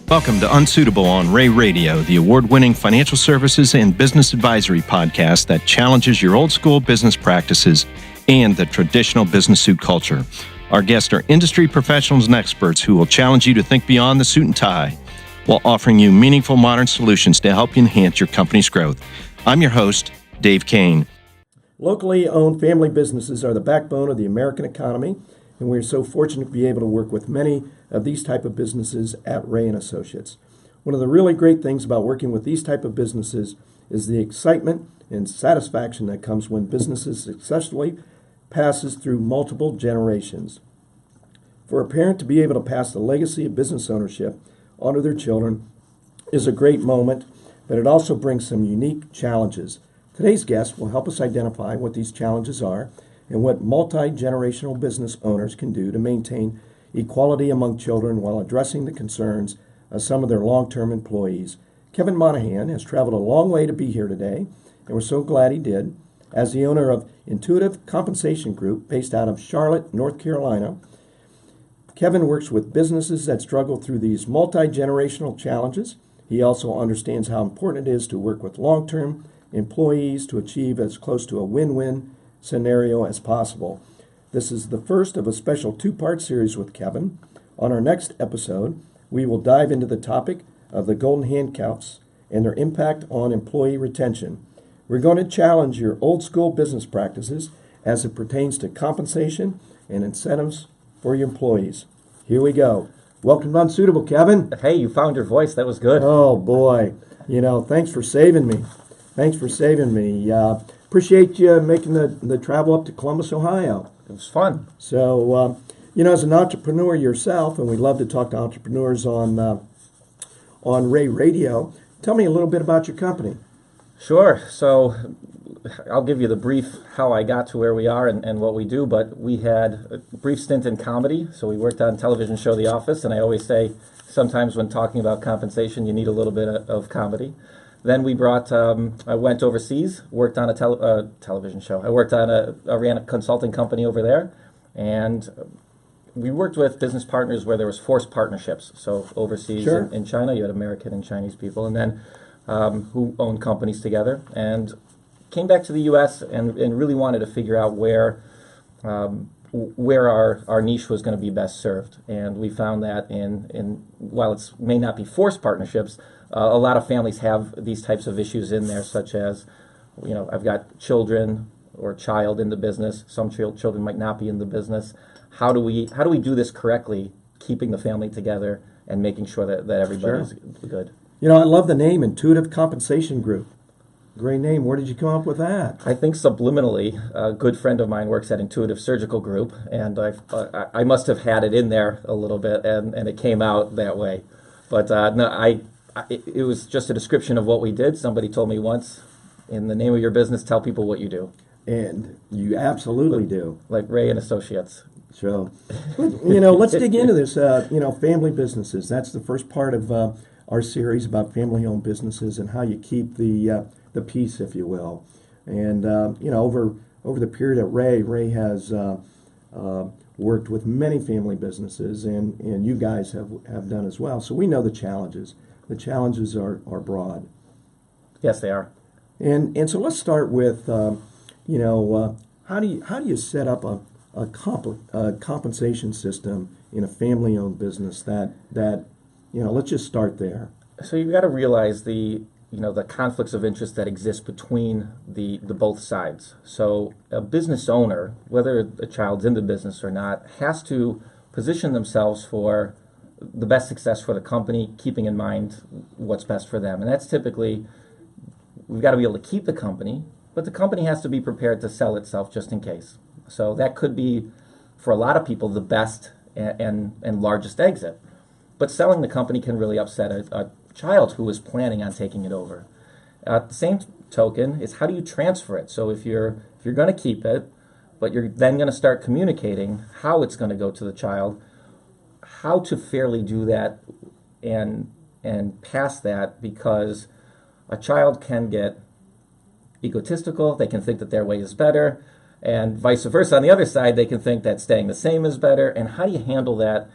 Welcome to Unsuitable on Ray Radio, the award-winning financial services and business advisory podcast that challenges your old-school business practices and the traditional business suit culture. Our guests are industry professionals and experts who will challenge you to think beyond the suit and tie while offering you meaningful modern solutions to help you enhance your company's growth. I'm your host, Dave Kane. Locally owned family businesses are the backbone of the American economy, and we're so fortunate to be able to work with many of these type of businesses at Ray & Associates. One of the really great things about working with these type of businesses is the excitement and satisfaction that comes when businesses successfully passes through multiple generations. For a parent to be able to pass the legacy of business ownership onto their children is a great moment, but it also brings some unique challenges. Today's guest will help us identify what these challenges are and what multi-generational business owners can do to maintain equality among children while addressing the concerns of some of their long-term employees. Kevin Monaghan has traveled a long way to be here today, and we're so glad he did. As the owner of Intuitive Compensation Group, based out of Charlotte, North Carolina, Kevin works with businesses that struggle through these multi-generational challenges. He also understands how important it is to work with long-term employees to achieve as close to a win-win scenario as possible. This is the first of a special two-part series with Kevin. On our next episode, we will dive into the topic of the golden handcuffs and their impact on employee retention. We're going to challenge your old school business practices as it pertains to compensation and incentives for your employees. Here we go. Welcome to Unsuitable, Kevin. Hey, you found your voice. That was good. Oh, boy. Thanks for saving me. Appreciate you making the travel up to Columbus, Ohio. It was fun. So, as an entrepreneur yourself, and we love to talk to entrepreneurs on Ray Radio, tell me a little bit about your company. Sure. So I'll give you the brief how I got to where we are and what we do, but we had a brief stint in comedy. So we worked on a television show, The Office, and I always say sometimes when talking about compensation, you need a little bit of comedy. Then we I went overseas, worked on a television show. I ran a consulting company over there, and we worked with business partners where there was forced partnerships. So overseas Sure. in China, you had American and Chinese people, and then who owned companies together. And came back to the U.S. and really wanted to figure out where our niche was going to be best served. And we found that while it may not be forced partnerships, a lot of families have these types of issues in there, such as, I've got children or child in the business. Some children might not be in the business. How do we do this correctly, keeping the family together and making sure that everybody's good? I love the name Intuitive Compensation Group. Great name. Where did you come up with that? I think subliminally, a good friend of mine works at Intuitive Surgical Group, and I must have had it in there a little bit, and it came out that way. But no, it was just a description of what we did. Somebody told me once, in the name of your business, tell people what you do. And you absolutely do. Like Ray and Associates. So, let's dig into this. Family businesses. That's the first part of our series about family-owned businesses and how you keep the peace, if you will. And over the period at Ray has worked with many family businesses, and you guys have done as well. So we know the challenges. The challenges are broad. Yes, they are. And so let's start with how do you set up a compensation system in a family-owned business that let's just start there. So you've got to realize the conflicts of interest that exist between the both sides. So a business owner, whether a child's in the business or not, has to position themselves for the best success for the company, keeping in mind what's best for them. And that's typically, we've got to be able to keep the company, but the company has to be prepared to sell itself just in case. So that could be, for a lot of people, the best and largest exit. But selling the company can really upset a child who is planning on taking it over. The same token is, how do you transfer it? So if you're going to keep it, but you're then going to start communicating how it's going to go to the child, how to fairly do that and pass that, because a child can get egotistical. They can think that their way is better, and vice versa. On the other side, they can think that staying the same is better. And how do you handle that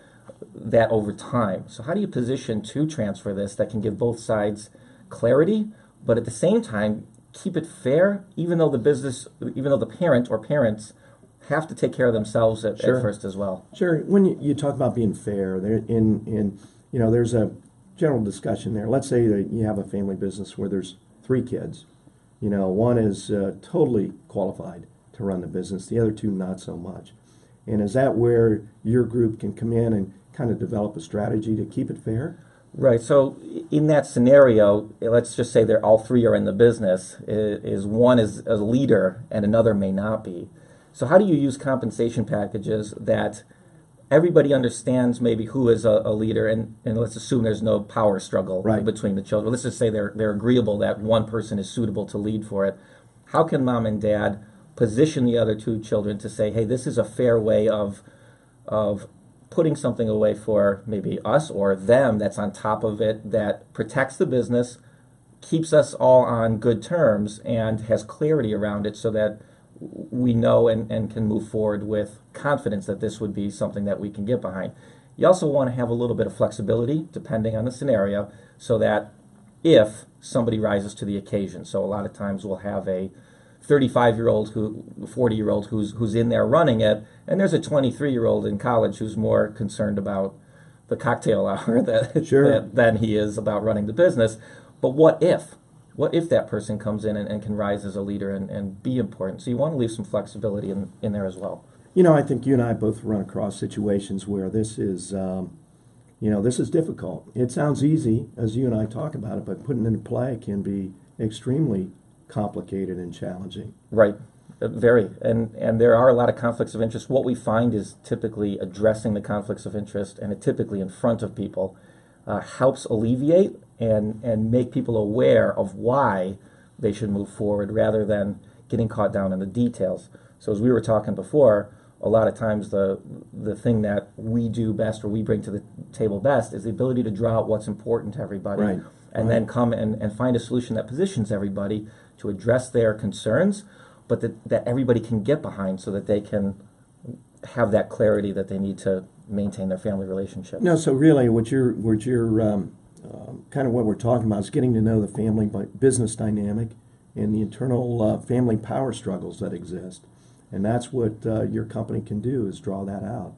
that over time. So how do you position to transfer this that can give both sides clarity, but at the same time keep it fair, even though the parent or parents have to take care of themselves at first as well. Sure. When you talk about being fair, there's a general discussion there. Let's say that you have a family business where there's 3 kids. One is totally qualified to run the business, the other 2 not so much. And is that where your group can come in and kind of develop a strategy to keep it fair? Right. So in that scenario, let's just say they're all 3 are in the business. Is one is a leader and another may not be. So how do you use compensation packages that everybody understands maybe who is a leader, and let's assume there's no power struggle between the children. Let's just say they're agreeable that one person is suitable to lead for it. How can mom and dad position the other 2 children to say, hey, this is a fair way of putting something away for maybe us or them that's on top of it, that protects the business, keeps us all on good terms, and has clarity around it so that we know and can move forward with confidence that this would be something that we can get behind. You also want to have a little bit of flexibility depending on the scenario so that if somebody rises to the occasion. So a lot of times we'll have a 35-year-old 40-year-old who's in there running it, and there's a 23-year-old in college who's more concerned about the cocktail hour than he is about running the business. But what if that person comes in and can rise as a leader and be important? So you want to leave some flexibility in there as well. I think you and I both run across situations where this is difficult. It sounds easy as you and I talk about it, but putting it into play can be extremely complicated and challenging. Right. Very. And there are a lot of conflicts of interest. What we find is typically addressing the conflicts of interest, and it typically in front of people, helps alleviate and make people aware of why they should move forward rather than getting caught down in the details. So as we were talking before, a lot of times the thing that we do best or we bring to the table best is the ability to draw out what's important to everybody then come and find a solution that positions everybody to address their concerns, but that everybody can get behind so that they can have that clarity that they need to maintain their family relationship. No, so really what you're kind of what we're talking about is getting to know the family business dynamic and the internal family power struggles that exist. And that's what your company can do, is draw that out.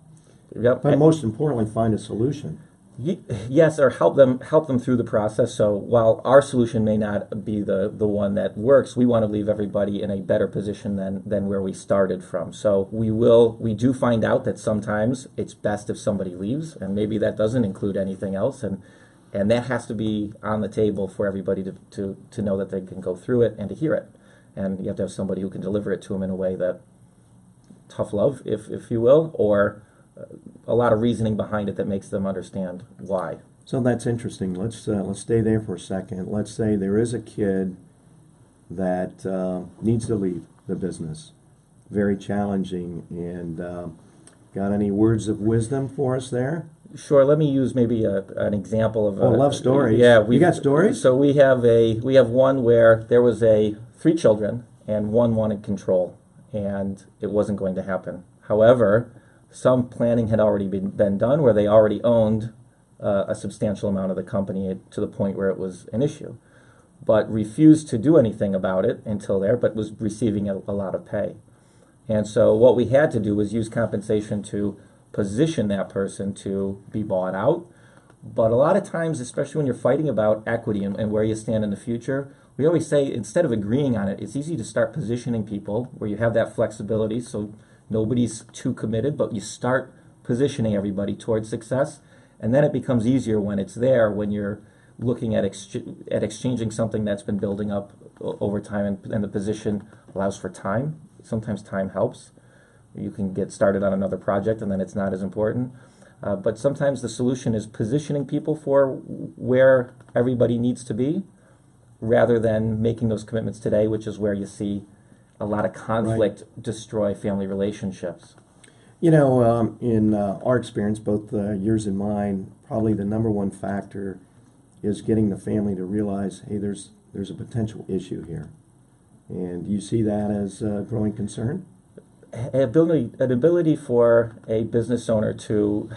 Yep. But most importantly, find a solution. Yes, or help them through the process. So while our solution may not be the one that works, we want to leave everybody in a better position than where we started from. So we do find out that sometimes it's best if somebody leaves, and maybe that doesn't include anything else, and that has to be on the table for everybody to know that they can go through it and to hear it. And you have to have somebody who can deliver it to them in a way that tough love, if you will, or a lot of reasoning behind it that makes them understand why. So that's interesting. Let's stay there for a second. Let's say there is a kid that needs to leave the business. Very challenging. And got any words of wisdom for us there? Sure. Let me use maybe an example of love stories. Yeah, you got stories. So we have one where there was 3 children and one wanted control, and it wasn't going to happen. However, some planning had already been done where they already owned a substantial amount of the company to the point where it was an issue, but refused to do anything about it until there, but was receiving a lot of pay. And so what we had to do was use compensation to position that person to be bought out. But a lot of times, especially when you're fighting about equity and where you stand in the future, we always say instead of agreeing on it, it's easy to start positioning people where you have that flexibility so nobody's too committed, but you start positioning everybody towards success, and then it becomes easier when it's there, when you're looking at exchanging something that's been building up over time, and the position allows for time. Sometimes time helps. You can get started on another project and then it's not as important. But sometimes the solution is positioning people for where everybody needs to be rather than making those commitments today, which is where you see a lot of conflict destroy family relationships. In our experience, both yours and mine, probably the number one factor is getting the family to realize, hey, there's a potential issue here. And do you see that as a growing concern? An ability for a business owner to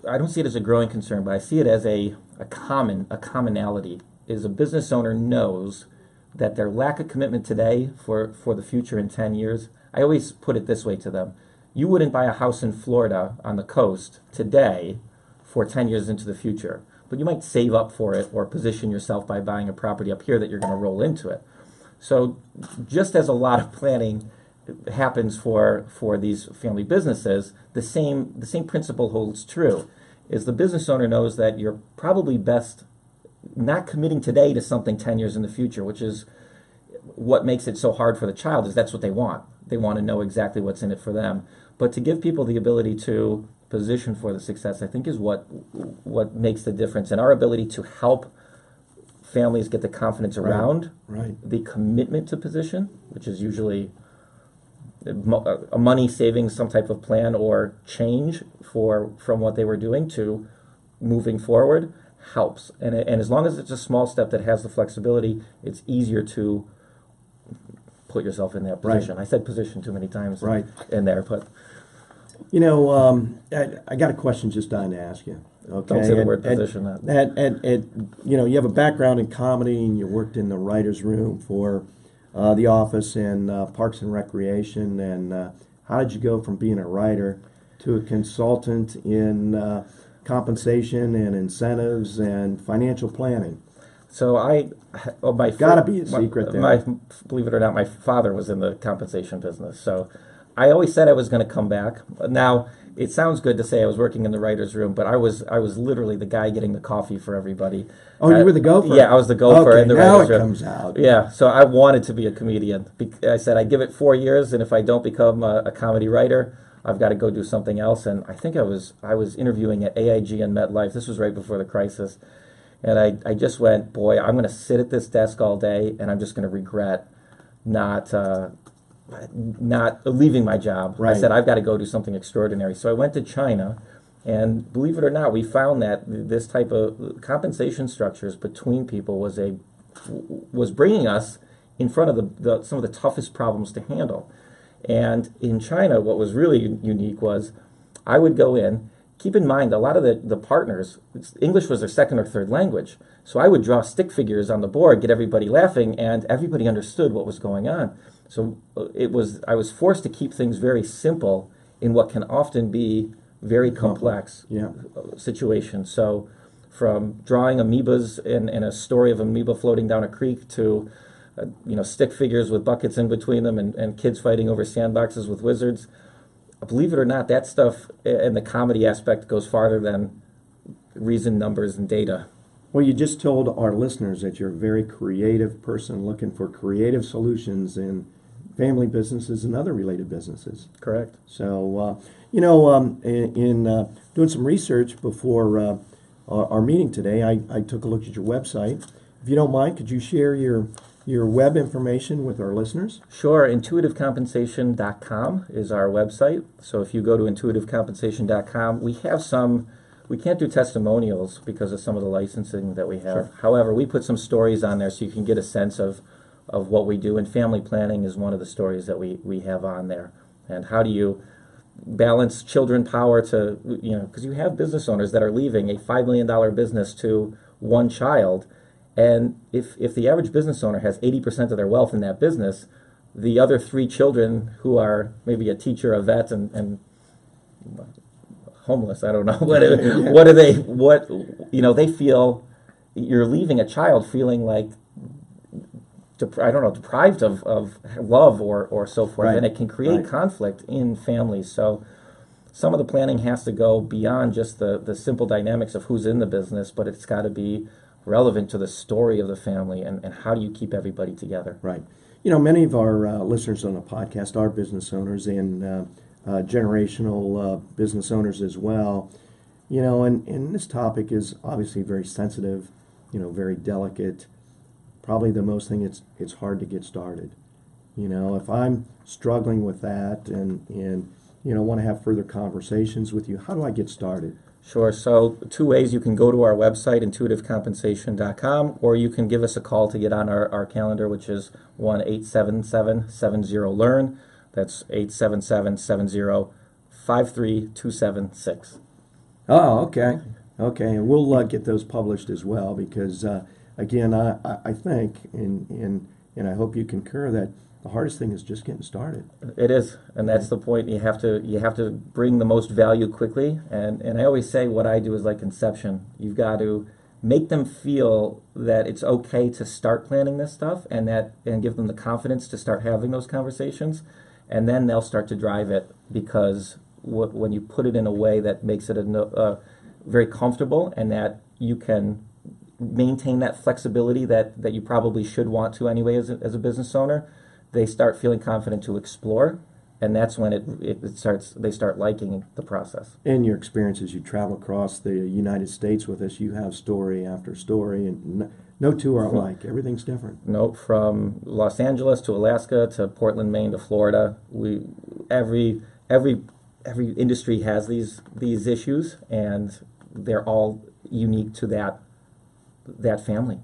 I don't see it as a growing concern, but I see it as a commonality. Is a business owner knows that their lack of commitment today for the future in 10 years, I always put it this way to them. You wouldn't buy a house in Florida on the coast today for 10 years into the future, but you might save up for it or position yourself by buying a property up here that you're going to roll into it. So just as a lot of planning happens for these family businesses, the same principle holds true. Is the business owner knows that you're probably best not committing today to something 10 years in the future, which is what makes it so hard for the child. Is that's what they want. They want to know exactly what's in it for them. But to give people the ability to position for the success, I think is what makes the difference. And our ability to help families get the confidence around the commitment to position, which is usually a money savings, some type of plan or change from what they were doing to moving forward, helps. And as long as it's a small step that has the flexibility, it's easier to put yourself in that position. I said position too many times in there, but I got a question just dying to ask you. Okay. Don't say the word position. You have a background in comedy, and you worked in the writers' room for The Office and Parks and Recreation. And how did you go from being a writer to a consultant in compensation and incentives and financial planning? So gotta be a secret there. Believe it or not, my father was in the compensation business. So I always said I was going to come back. Now, it sounds good to say I was working in the writer's room, but I was literally the guy getting the coffee for everybody. Oh, you were the gopher? Yeah, I was the gopher in the writer's room. Now it comes out. Yeah, so I wanted to be a comedian. I said I'd give it 4 years, and if I don't become a comedy writer, I've got to go do something else. And I think I was interviewing at AIG and MetLife. This was right before the crisis. And I just went, boy, I'm going to sit at this desk all day, and I'm just going to regret not leaving my job. I said, I've got to go do something extraordinary. So I went to China, and believe it or not, we found that this type of compensation structures between people was bringing us in front of some of the toughest problems to handle. And in China, what was really unique was I would go in. Keep in mind, a lot of the partners, English was their second or third language. So I would draw stick figures on the board, get everybody laughing, and everybody understood what was going on. So I was forced to keep things very simple in what can often be very complex situations. So from drawing amoebas and a story of amoeba floating down a creek to stick figures with buckets in between them and kids fighting over sandboxes with wizards. Believe it or not, that stuff and the comedy aspect goes farther than reason, numbers, and data. Well, you just told our listeners that you're a very creative person looking for creative solutions in family businesses and other related businesses. Correct. So, in doing some research before our meeting today, I took a look at your website. If you don't mind, could you share your web information with our listeners? Sure. Intuitivecompensation.com is our website. So if you go to intuitivecompensation.com, we can't do testimonials because of some of the licensing that we have. Sure. However, we put some stories on there so you can get a sense of what we do. And family planning is one of the stories that we have on there. And how do you balance children power to, because you have business owners that are leaving a $5 million business to one child. And if the average business owner has 80% of their wealth in that business, the other 3 children who are maybe a teacher, a vet, and homeless, I don't know, they feel you're leaving a child feeling like, deprived of love or so forth, and it can create conflict in families. So some of the planning has to go beyond just the simple dynamics of who's in the business, but it's got to be relevant to the story of the family and how do you keep everybody together. Right. Many of our listeners on the podcast are business owners and generational business owners as well. And this topic is obviously very sensitive, very delicate. Probably the most thing, it's hard to get started. If I'm struggling with that and want to have further conversations with you, how do I get started? Sure. So 2 ways. You can go to our website, intuitivecompensation.com, or you can give us a call to get on our calendar, which is 1-877-70-LEARN. That's 877-70-53276. Oh, okay. Okay, and we'll get those published as well because, again, I think, and I hope you concur that the hardest thing is just getting started. It is, and that's the point. You have to bring the most value quickly, and I always say what I do is like Inception. You've got to make them feel that it's okay to start planning this stuff, and give them the confidence to start having those conversations, and then they'll start to drive it because when you put it in a way that makes it very comfortable and that you can maintain that flexibility that you probably should want to anyway as a business owner, they start feeling confident to explore, and that's when they start liking the process. In your experiences, you travel across the United States with us, you have story after story, and no two are alike. Everything's different. Nope, from Los Angeles to Alaska to Portland, Maine to Florida, every industry has these issues, and they're all unique to that family.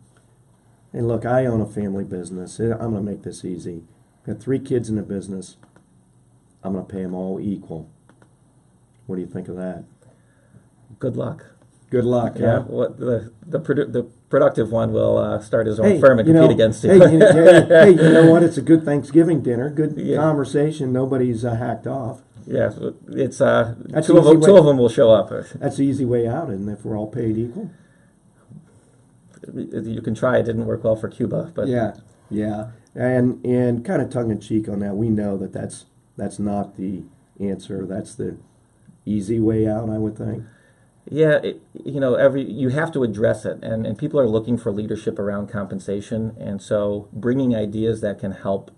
And look, I own a family business. I'm going to make this easy. Got 3 kids in the business. I'm going to pay them all equal. What do you think of that? Good luck. Good luck. Yeah. Huh? What the productive one will start his own firm and compete against you. Hey, you know what? It's a good Thanksgiving dinner. Good conversation. Nobody's hacked off. Yeah, it's two of them will show up. That's the easy way out, and if we're all paid equal. You can try. It didn't work well for Cuba, but yeah, and kind of tongue in cheek on that. We know that's not the answer. That's the easy way out, I would think. Yeah, you have to address it, and people are looking for leadership around compensation, and so bringing ideas that can help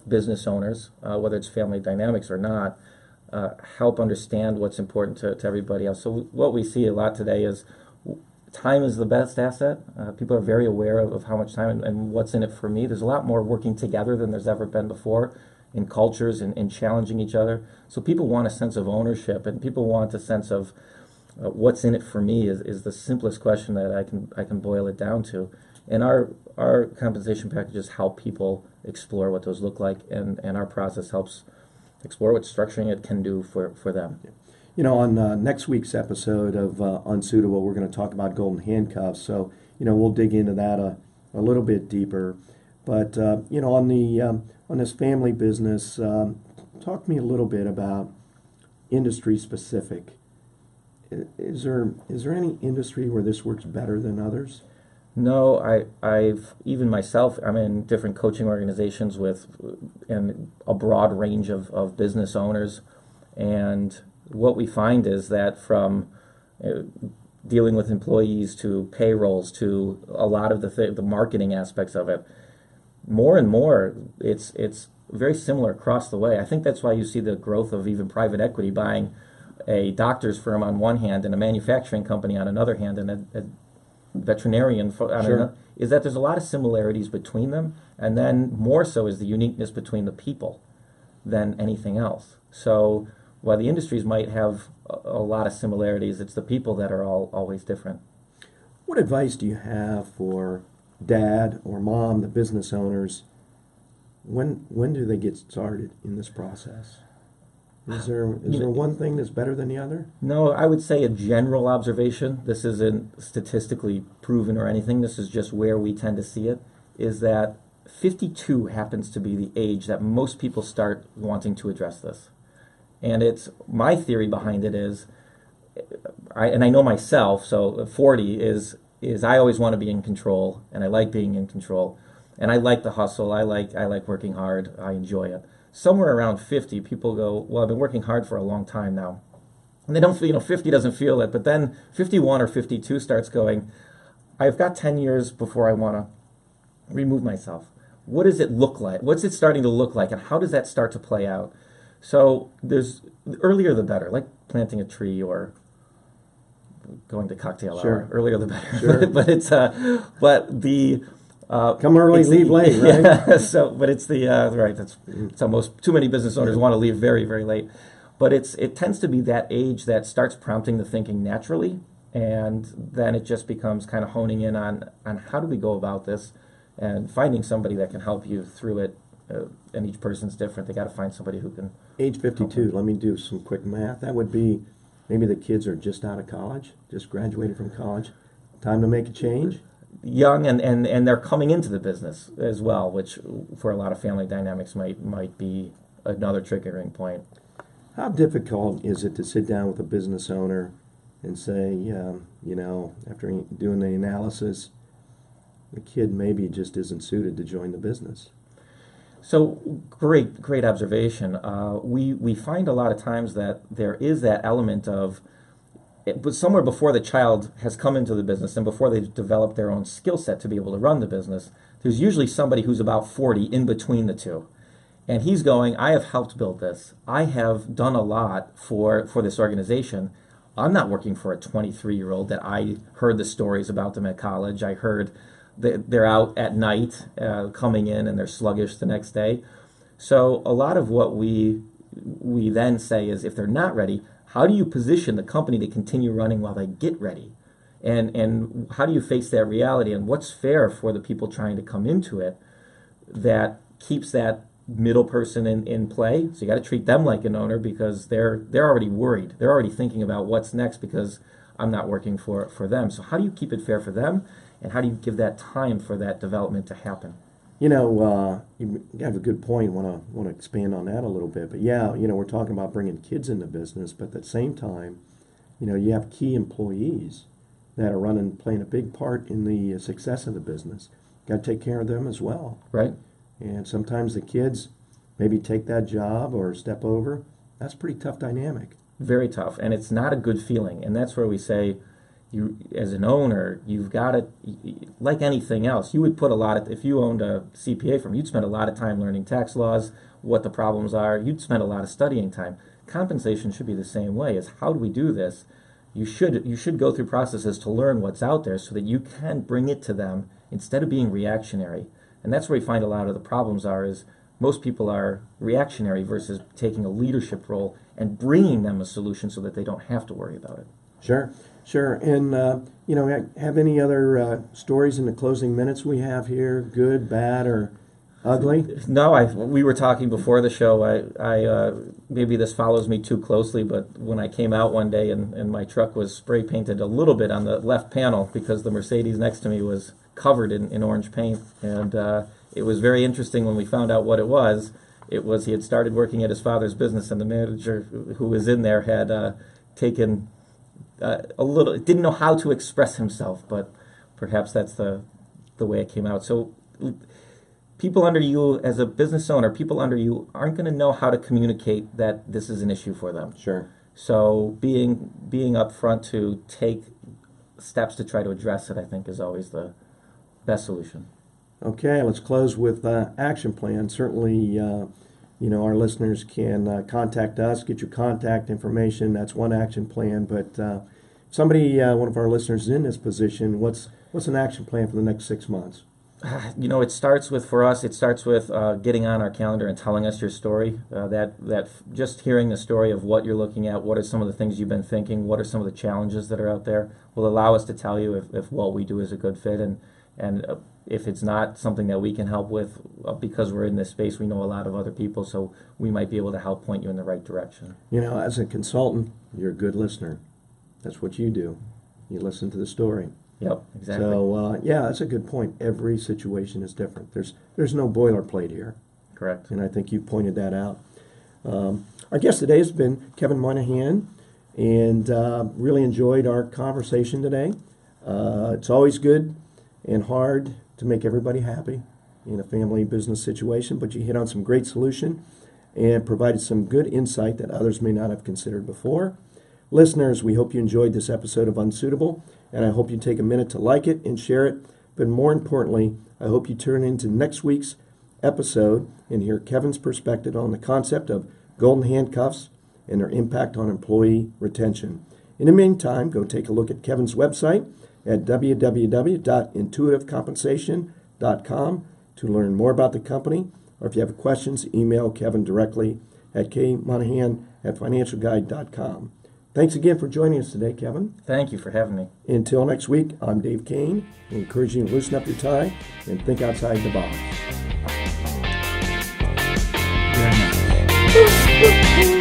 business owners, whether it's family dynamics or not, help understand what's important to everybody else. So what we see a lot today is time is the best asset. People are very aware of how much time and what's in it for me. There's a lot more working together than there's ever been before in cultures and challenging each other. So people want a sense of ownership, and people want a sense of what's in it for me is the simplest question that I can boil it down to. And our compensation packages help people explore what those look like, and our process helps explore what structuring it can do for them. On next week's episode of Unsuitable, we're going to talk about golden handcuffs. So, we'll dig into that a little bit deeper. But, on this family business, talk to me a little bit about industry specific. Is there any industry where this works better than others? No, I've even myself, I'm in different coaching organizations and a broad range of business owners, and what we find is that from dealing with employees to payrolls to a lot of the marketing aspects of it, more and more it's very similar across the way. I think that's why you see the growth of even private equity buying a doctor's firm on one hand and a manufacturing company on another hand and a veterinarian on another, is that there's a lot of similarities between them, and then more so is the uniqueness between the people than anything else. So while the industries might have a lot of similarities, it's the people that are always different. What advice do you have for dad or mom, the business owners? When do they get started in this process? Is there one thing that's better than the other? No, I would say a general observation, this isn't statistically proven or anything, this is just where we tend to see it, is that 52 happens to be the age that most people start wanting to address this. And it's my theory behind it is, I know myself, so 40 is I always want to be in control, and I like being in control, and I like the hustle, I like working hard, I enjoy it. Somewhere around 50, people go, well, I've been working hard for a long time now. And they don't feel, 50 doesn't feel it, but then 51 or 52 starts going, I've got 10 years before I want to remove myself. What does it look like? What's it starting to look like, and how does that start to play out? So the earlier the better, like planting a tree or going to cocktail hour. Earlier the better. Sure. but the come early, leave late, right? Yeah, but it's the right. That's how too many business owners want to leave very, very late. But it tends to be that age that starts prompting the thinking naturally, and then it just becomes kind of honing in on how do we go about this, and finding somebody that can help you through it. And each person's different. They got to find somebody who can. Age 52. Let me do some quick math. That would be maybe the kids are just out of college, just graduated from college. Time to make a change. Young and they're coming into the business as well, which for a lot of family dynamics might be another triggering point. How difficult is it to sit down with a business owner and say, after doing the analysis, the kid maybe just isn't suited to join the business? So great observation. We find a lot of times that there is that element of, but somewhere before the child has come into the business and before they've developed their own skill set to be able to run the business, there's usually somebody who's about 40 in between the two. And he's going, I have helped build this. I have done a lot for this organization. I'm not working for a 23-year-old that I heard the stories about them at college. I heard that they're out at night coming in and they're sluggish the next day. So a lot of what we then say is, if they're not ready, how do you position the company to continue running while they get ready? And how do you face that reality? And what's fair for the people trying to come into it that keeps that middle person in play? So you got to treat them like an owner, because they're already worried. They're already thinking about what's next because I'm not working for them. So how do you keep it fair for them? And how do you give that time for that development to happen? You have a good point. Want to expand on that a little bit. But we're talking about bringing kids into business, but at the same time, you have key employees that are playing a big part in the success of the business. Got to take care of them as well. Right. And sometimes the kids maybe take that job or step over. That's a pretty tough dynamic. Very tough, and it's not a good feeling. And that's where we say, you, as an owner, you've got to, like anything else, you would put if you owned a CPA firm, you'd spend a lot of time learning tax laws, what the problems are. You'd spend a lot of studying time. Compensation should be the same way. Is how do we do this? You should go through processes to learn what's out there so that you can bring it to them instead of being reactionary. And that's where we find a lot of the problems is most people are reactionary versus taking a leadership role and bringing them a solution so that they don't have to worry about it. Sure. And, have any other stories in the closing minutes we have here? Good, bad, or ugly? No, we were talking before the show. I maybe this follows me too closely, but when I came out one day and my truck was spray painted a little bit on the left panel because the Mercedes next to me was covered in orange paint. And it was very interesting when we found out what it was. It was he had started working at his father's business, and the manager who was in there had taken didn't know how to express himself, but perhaps that's the way it came out. So people under you, as a business owner, people under you aren't going to know how to communicate that this is an issue for them. Sure. So being upfront to take steps to try to address it, I think, is always the best solution. Okay, let's close with action plan. Certainly, our listeners can contact us, get your contact information. That's one action plan. But somebody, one of our listeners is in this position, what's an action plan for the next 6 months? It starts with getting on our calendar and telling us your story. That just hearing the story of what you're looking at, what are some of the things you've been thinking, what are some of the challenges that are out there, will allow us to tell you if what we do is a good fit, and if it's not something that we can help with, because we're in this space, we know a lot of other people, so we might be able to help point you in the right direction. As a consultant, you're a good listener. That's what you do. You listen to the story. Yep, exactly. So, that's a good point. Every situation is different. There's no boilerplate here. Correct. And I think you pointed that out. Our guest today has been Kevin Monaghan, and really enjoyed our conversation today. It's always good and hard to make everybody happy in a family business situation, but you hit on some great solution and provided some good insight that others may not have considered before. Listeners, we hope you enjoyed this episode of Unsuitable, and I hope you take a minute to like it and share it. But more importantly, I hope you tune into next week's episode and hear Kevin's perspective on the concept of golden handcuffs and their impact on employee retention. In the meantime, go take a look at Kevin's website at www.intuitivecompensation.com to learn more about the company, or if you have questions, email Kevin directly at kmonahan@financialguide.com. Thanks again for joining us today, Kevin. Thank you for having me. Until next week, I'm Dave Kane, encouraging you to loosen up your tie and think outside the box. Very nice.